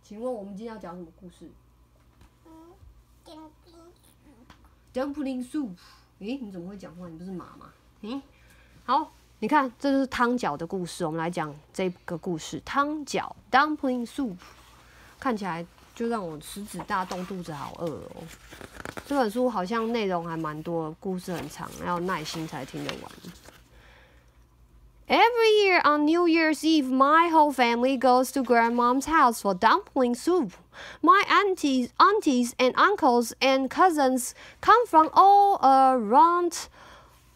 请问我们今天要讲什么故事？Dumpling Soup。诶，你怎么会讲话？你不是马吗？好，你看，这就是汤饺的故事。我们来讲这个故事，汤饺 Dumpling Soup， 看起来就让我食指大动，肚子好饿哦。这本书好像内容还蛮多，故事很长，要耐心才听得完。Every year on New Year's Eve, my whole family goes to Grandmom's house for dumpling soup. My aunties and uncles and cousins come from all around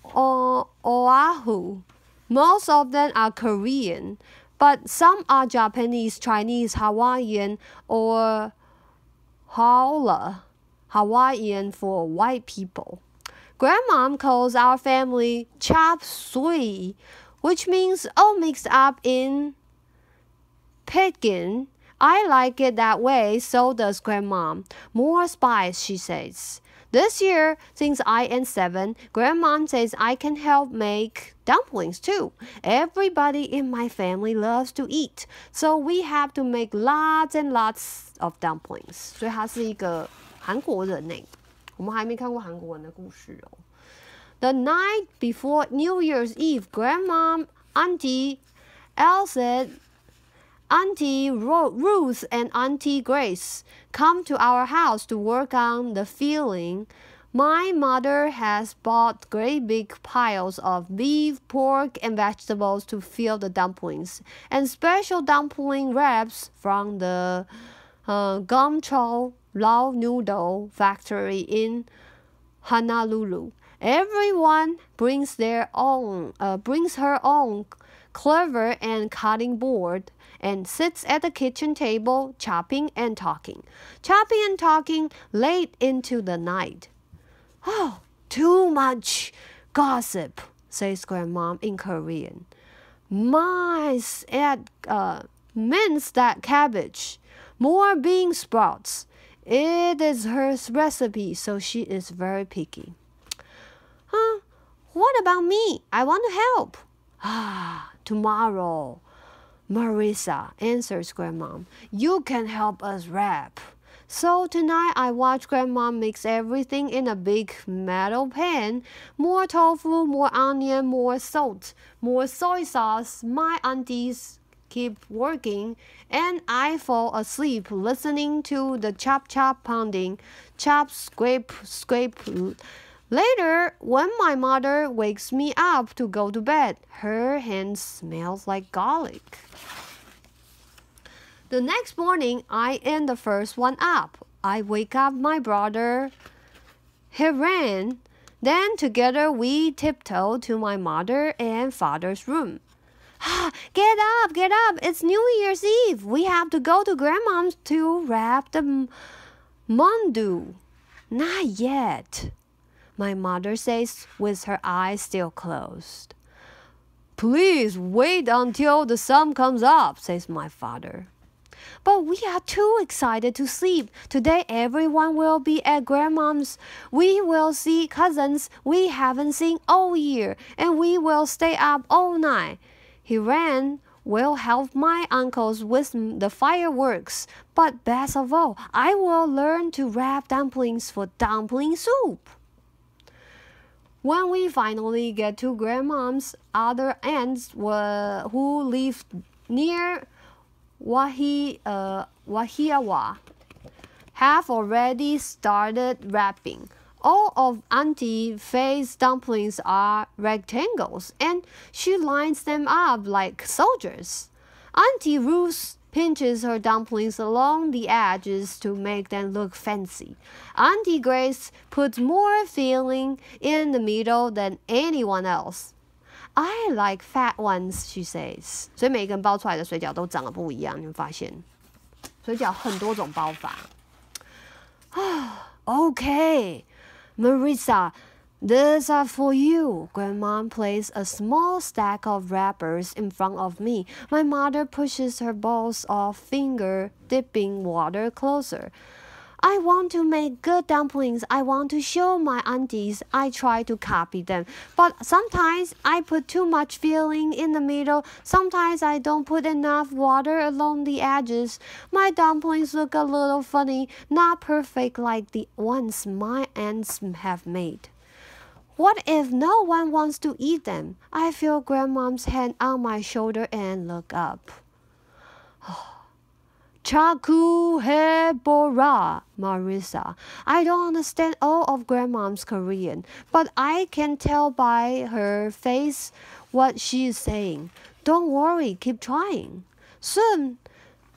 Oahu. Most of them are Korean, but some are Japanese, Chinese, Hawaiian, or Hawaiian for white people. Grandmom calls our family chop suey, which means all mixed up in Pidgin. I like it that way, so does Grandmom. More spice, she says. This year, since I am 7, Grandmom says I can help make dumplings too. Everybody in my family loves to eat, so we have to make lots and lots of dumplings. 所以他是一个韩国人呢，我们还没看过韩国人的故事哦。The night before New Year's Eve, Grandmom, Auntie Elsa, Auntie Ruth, and Auntie Grace come to our house to work on the filling. My mother has bought great big piles of beef, pork, and vegetables to fill the dumplings, and special dumpling wraps from the Gumtrol Lao Noodle factory in Honolulu. Everyone brings her own cleaver and cutting board and sits at the kitchen table chopping and talking late into the night. Oh, too much gossip, says Grandmom in Korean. Mince that cabbage, more bean sprouts. It is her recipe, so she is very picky. What about me? I want to help. Tomorrow, Marisa, answers Grandmom. You can help us wrap. So tonight I watch Grandmom mix everything in a big metal pan. More tofu, more onion, more salt, more soy sauce. My aunties keep working, and I fall asleep listening to the chop pounding, chop, scrape. Later, when my mother wakes me up to go to bed, her hand smells like garlic. The next morning, I am the first one up. I wake up my brother, Hiran. Then together we tiptoe to my mother and father's room. Get up! It's New Year's Eve. We have to go to Grandmom's to wrap the mandu. Not yet, my mother says with her eyes still closed. Please wait until the sun comes up, says my father. But we are too excited to sleep. Today everyone will be at Grandmom's. We will see cousins we haven't seen all year, and we will stay up all night. Hiran will help my uncles with the fireworks. But best of all, I will learn to wrap dumplings for dumpling soup. When we finally get to Grandmom's, other aunts who live near Wahiawa have already started wrapping. All of Auntie Faye's dumplings are rectangles, and she lines them up like soldiers. Auntie Ruth pinches her dumplings along the edges to make them look fancy. Auntie Grace puts more filling in the middle than anyone else. I like fat ones, she says. 所以每个人包出来的水饺都长得不一样，你们发现？水饺很多种包法。Okay, Marisa, these are for you. Grandma places a small stack of wrappers in front of me. My mother pushes her balls of finger-dipping water closer. I want to make good dumplings. I want to show my aunties. I try to copy them. But sometimes I put too much filling in the middle. Sometimes I don't put enough water along the edges. My dumplings look a little funny, not perfect like the ones my aunts have made. What if no one wants to eat them? I feel Grandmom's hand on my shoulder and look up. Chaku he bora, Marisa. I don't understand all of Grandmom's Korean, but I can tell by her face what she is saying. Don't worry, keep trying. Soon,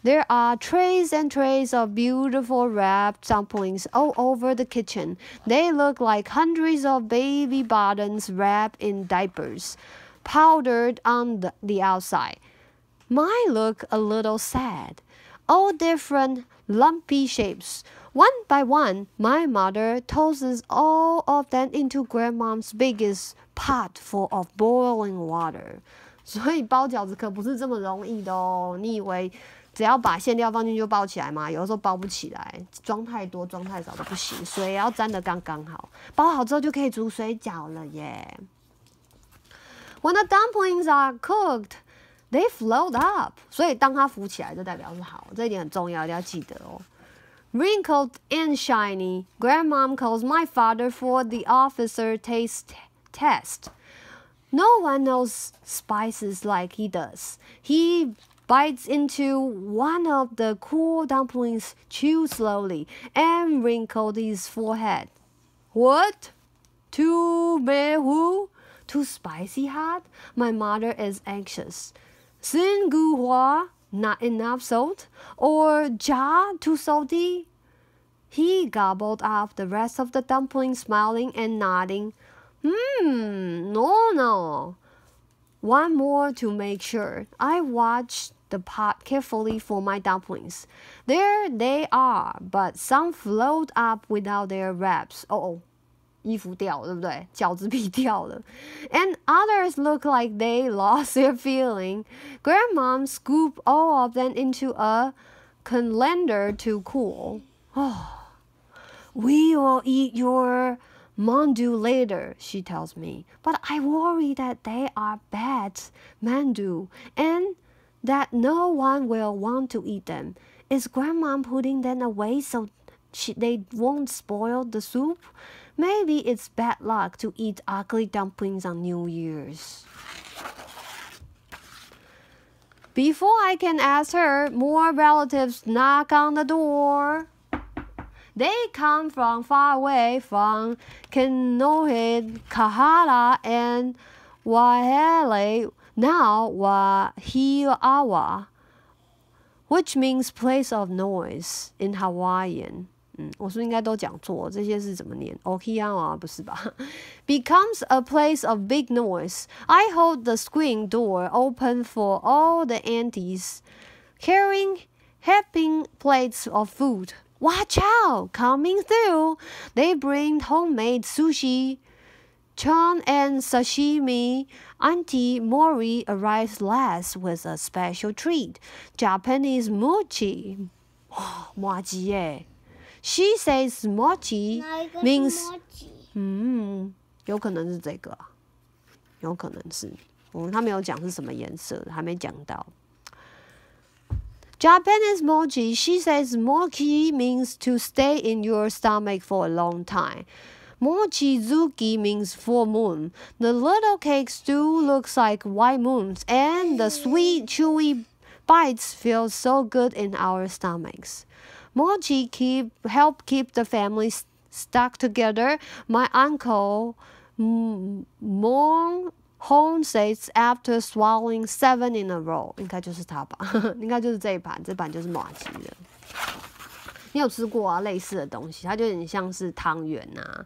there are trays and trays of beautiful wrapped dumplings all over the kitchen. They look like hundreds of baby bottoms wrapped in diapers, powdered on the outside. Mine look a little sad. All different lumpy shapes. One by one, my mother tosses all of them into Grandmom's biggest pot full of boiling water. 所以包饺子可不是这么容易的哦。你以为只要把馅料放进去就包起来吗？有的时候包不起来，装太多装太少都不行，水也要沾得刚刚好。包好之后就可以煮水饺了耶。When the dumplings are cooked,They float up， 所以当它浮起来就代表是好，这一点很重要，一定要记得哦。Wrinkled and shiny, Grandmom calls my father for the officer taste test. No one knows spices like he does. He bites into one of the cool dumplings, chews slowly, and wrinkled his forehead. What? Too 매우? Too spicy hot? My mother is anxious.Singuhua, not enough salt, or ja, too salty? He gobbled up the rest of the dumpling, smiling and nodding. No. One more to make sure. I watched the pot carefully for my dumplings. There they are, but some float up without their wraps. Oh.衣服掉了，对不对？饺子皮掉了。And others look like they lost their feeling. Grandmom scooped all of them into a colander to cool. We will eat your mandu later, she tells me. But I worry that they are bad mandu and that no one will want to eat them. Is Grandmom putting them away so they won't spoil the soup?Maybe it's bad luck to eat ugly dumplings on New Year's. Before I can ask her, more relatives knock on the door. They come from far away, from Kenohe, Kahara, and Wahele, now Wahiawa, which means place of noise in Hawaiian.我是不是应该都讲错？这些是怎么念 ？Okinawa 不是吧 ？Becomes a place of big noise. I hold the screen door open for all the aunties, carrying heaping plates of food. Watch out! Coming through, they bring homemade sushi, chon and sashimi. Auntie Mori arrives last with a special treat: Japanese mochi. 麻吉耶。She says mochi means 有可能是这个啊，有可能是，他没有讲是什么颜色，还没讲到。Japanese mochi, she says mochi means to stay in your stomach for a long time. Mochizuki means full moon. The little cake stew looks like white moons, and the sweet, chewy bites feel so good in our stomachs.Mochi help keep the family stuck together. My uncle Mon Hong says after swallowing 7 in a row， 应该就是他吧？应该就是这一盘，这盘就是麻吉的。你有吃过啊？类似的东西，它就有点像是汤圆啊。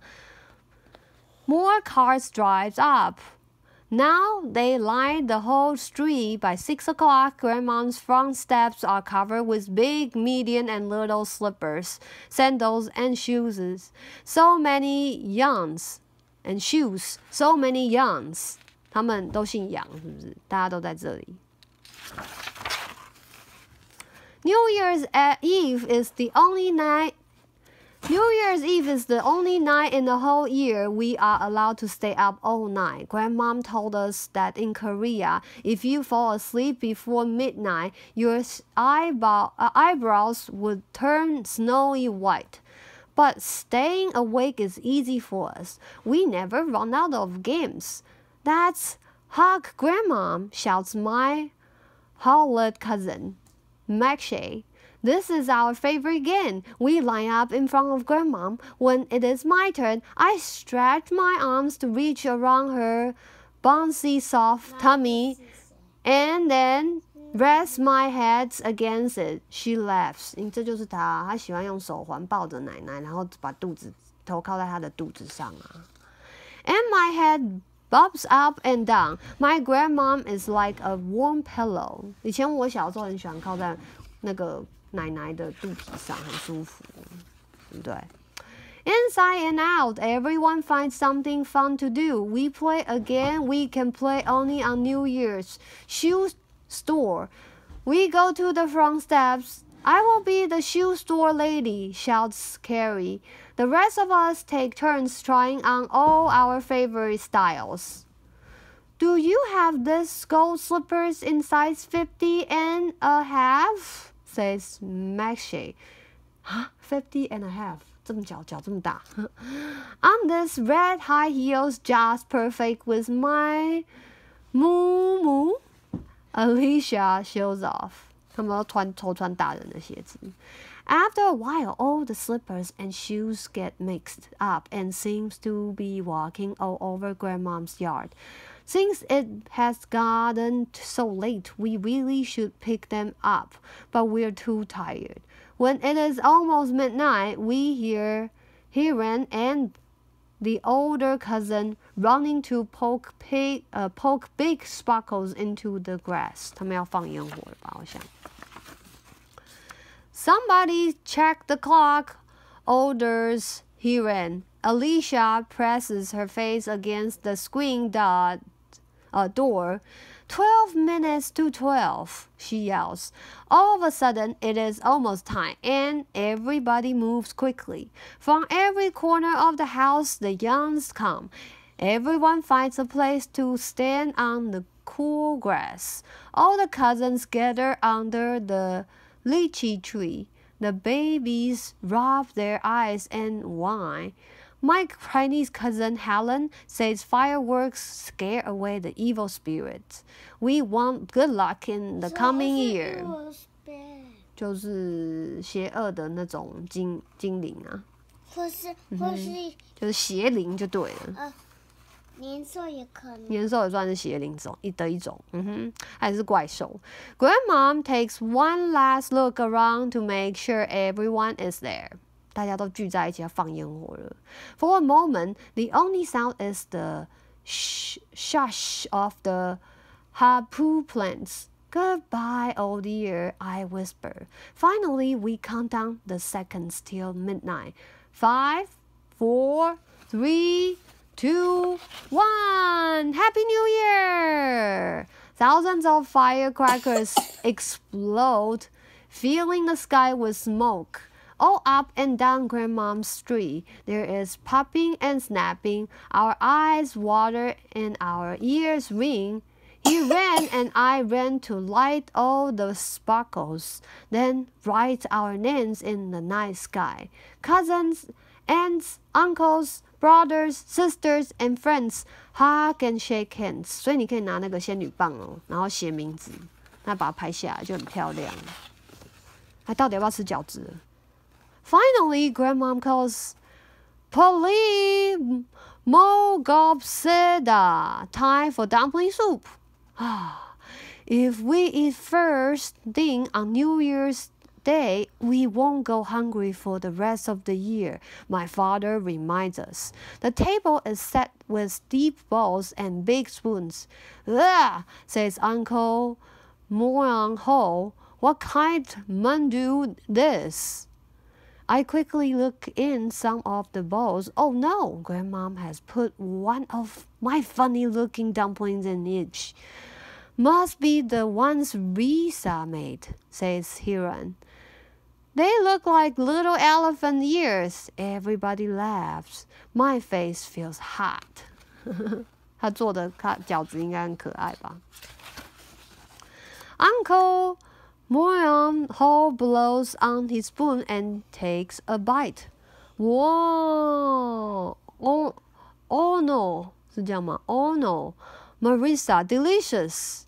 More cars drives up.Now they line the whole street. By 6 o'clock, Grandmom's front steps are covered with big, medium, and little slippers, sandals, and shoes. So many Yans and shoes. So many Yans. 他们都姓杨，是不是？大家都在这里。New Year's Eve is the only night New Year's Eve is the only night in the whole year we are allowed to stay up all night. Grandmom told us that in Korea, if you fall asleep before midnight, your eyebrows would turn snowy white. But staying awake is easy for us. We never run out of games. That's hug Grandmom, shouts my Howlett cousin, Maxie. This is our favorite game. We line up in front of Grandmom. When it is my turn, I stretch my arms to reach around her bouncy soft tummy and then rest my head against it. She laughs. 这就是她喜欢用手环抱着奶奶，然后把头靠在她的肚子上啊。And my head bobs up and down. My grandmom is like a warm pillow. 以前我小时候很喜欢靠在那个奶奶的肚皮上，很舒服，对不对？Inside and out, everyone finds something fun to do. We play a game we can play only on New Year's. Shoe store. We go to the front steps. I will be the shoe store lady, shouts Carrie. The rest of us take turns trying on all our favorite styles. Do you have these gold slippers in size 50 and a half? Says Maxie. Huh? 50 and a half. 这么脚这么大。On this red high heels just perfect with my moo. Alicia shows off. 他们都穿大人的鞋子。After a while, all the slippers and shoes get mixed up and seems to be walking all over Grandmom's yard. Since it has gotten so late, we really should pick them up, but we're too tired. When it is almost midnight, we hear Hiran and the older cousin running to poke big sparkles into the grass. 他们要放烟火了吧，我想。Somebody check the clock, orders Hiran. Alicia presses her face against the screen door. 12 minutes to 12, she yells. All of a sudden, it is almost time, and everybody moves quickly. From every corner of the house, the youngs come. Everyone finds a place to stand on the cool grass. All the cousins gather under the lychee tree. The babies rub their eyes and whine. My Chinese cousin Helen says fireworks scare away the evil spirits. We want good luck in the coming year. 就是邪恶的那种精灵啊，或是就是邪灵就对了。年兽也可能，年兽也算是邪灵的一种，还是怪兽。Grandmom takes one last look around to make sure everyone is there. 大家都聚在一起要放烟火了。For a moment, the only sound is the shush of the happu plants. Goodbye, old year, I whisper. Finally, we count down the seconds till midnight. 5, 4, 3, 2, 1. Happy New Year! Thousands of firecrackers explode, filling the sky with smoke. All up and down Grandmom's street, there is popping and snapping. Our eyes water and our ears ring. He ran and I ran to light all the sparkles, then write our names in the night sky. Cousins, aunts, uncles, brothers, sisters, and friends hug and shake hands. 所以你可以拿那个仙女棒哦，然后写名字，那把它拍下来就很漂亮。还到底要不要吃饺子了？ Finally, Grandmom calls, Poli Mogopseda, time for dumpling soup. If we eat first thing on New Year's Day, we won't go hungry for the rest of the year, my father reminds us. The table is set with deep bowls and big spoons. Ugh, says Uncle Moang Ho. What kind mandu this? I quickly look in some of the bowls. Oh no, Grandmom has put one of my funny-looking dumplings in each. Must be the ones Marisa made, says Hiran. They look like little elephant ears. Everybody laughs. My face feels hot. 他做的饺子应该很可爱吧 ？Uncle Moyonho blows on his spoon and takes a bite. Whoa! Oh no! 是这样吗 ？Oh no! Marisa, delicious.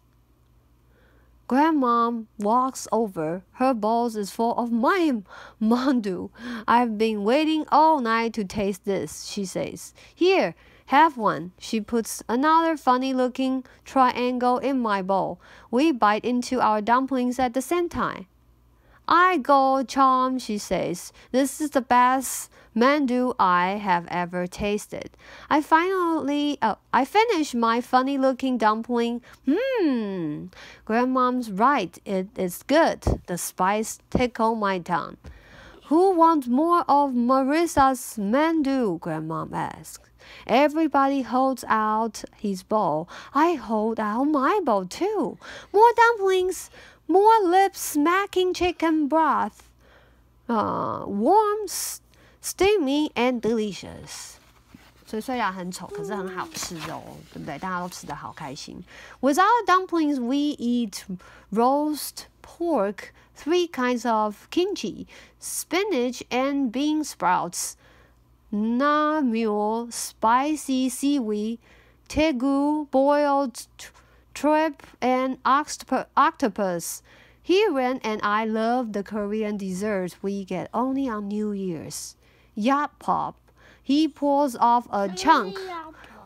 Grandma walks over. Her bowl is full of my mandu. I've been waiting all night to taste this, she says. Here, have one. She puts another funny-looking triangle in my bowl. We bite into our dumplings at the same time. I go charm, she says. This is the best mandu I have ever tasted. I finish my funny-looking dumpling. Grandmom's right. It is good. The spice tickle my tongue. Who wants more of Marisa's mandu? Grandmom asks. Everybody holds out his bowl. I hold out my bowl too. More dumplings. More lip-smacking chicken broth. Warm, steamy, and delicious. 所以虽然很丑，可是很好吃哦，对不对？大家都吃得好开心。Without dumplings, we eat roast pork, 3 kinds of kimchi, spinach, and bean sprouts, nammyeon, spicy seaweed, tegu, boiled shrimp, and octopus. Hiren and I love the Korean desserts we get only on New Year's. Yap pop. He pulls off a chunk.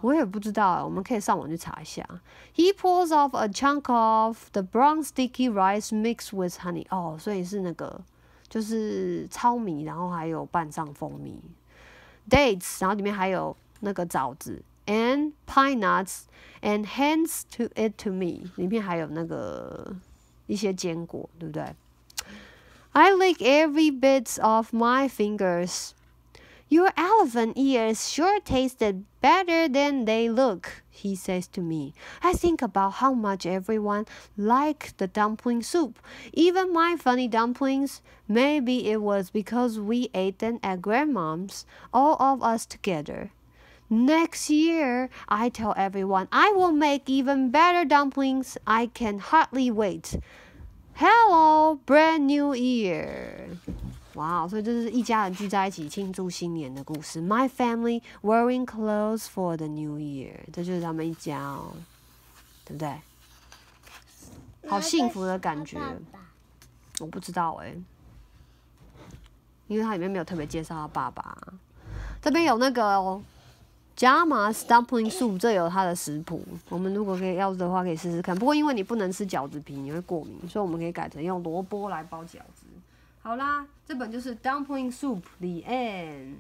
我也不知道，我们可以上网去查一下。He pulls off a chunk of the brown sticky rice mixed with honey. 哦，所以是那个，就是糙米，然后还有拌上蜂蜜。Dates， 然后里面还有那个枣子。And pine nuts and hands it to me. 里面还有那个一些坚果，对不对 ？I lick every bit of my fingers. Your elephant ears sure tasted better than they look, he says to me. I think about how much everyone liked the dumpling soup, even my funny dumplings. Maybe it was because we ate them at Grandmom's, all of us together. Next year, I tell everyone I will make even better dumplings. I can hardly wait. Hello, brand new year. 哇，所以这是一家人聚在一起庆祝新年的故事。My family wearing clothes for the new year. 这就是他们一家哦，对不对？好幸福的感觉。我不知道因为它里面没有特别介绍他爸爸。这边有那个Jama's Dumpling Soup， 这有它的食谱。我们如果要的话，可以试试看。不过因为你不能吃饺子皮，你会过敏，所以我们可以改成用萝卜来包饺子。好啦，这本就是 Dumpling Soup the end。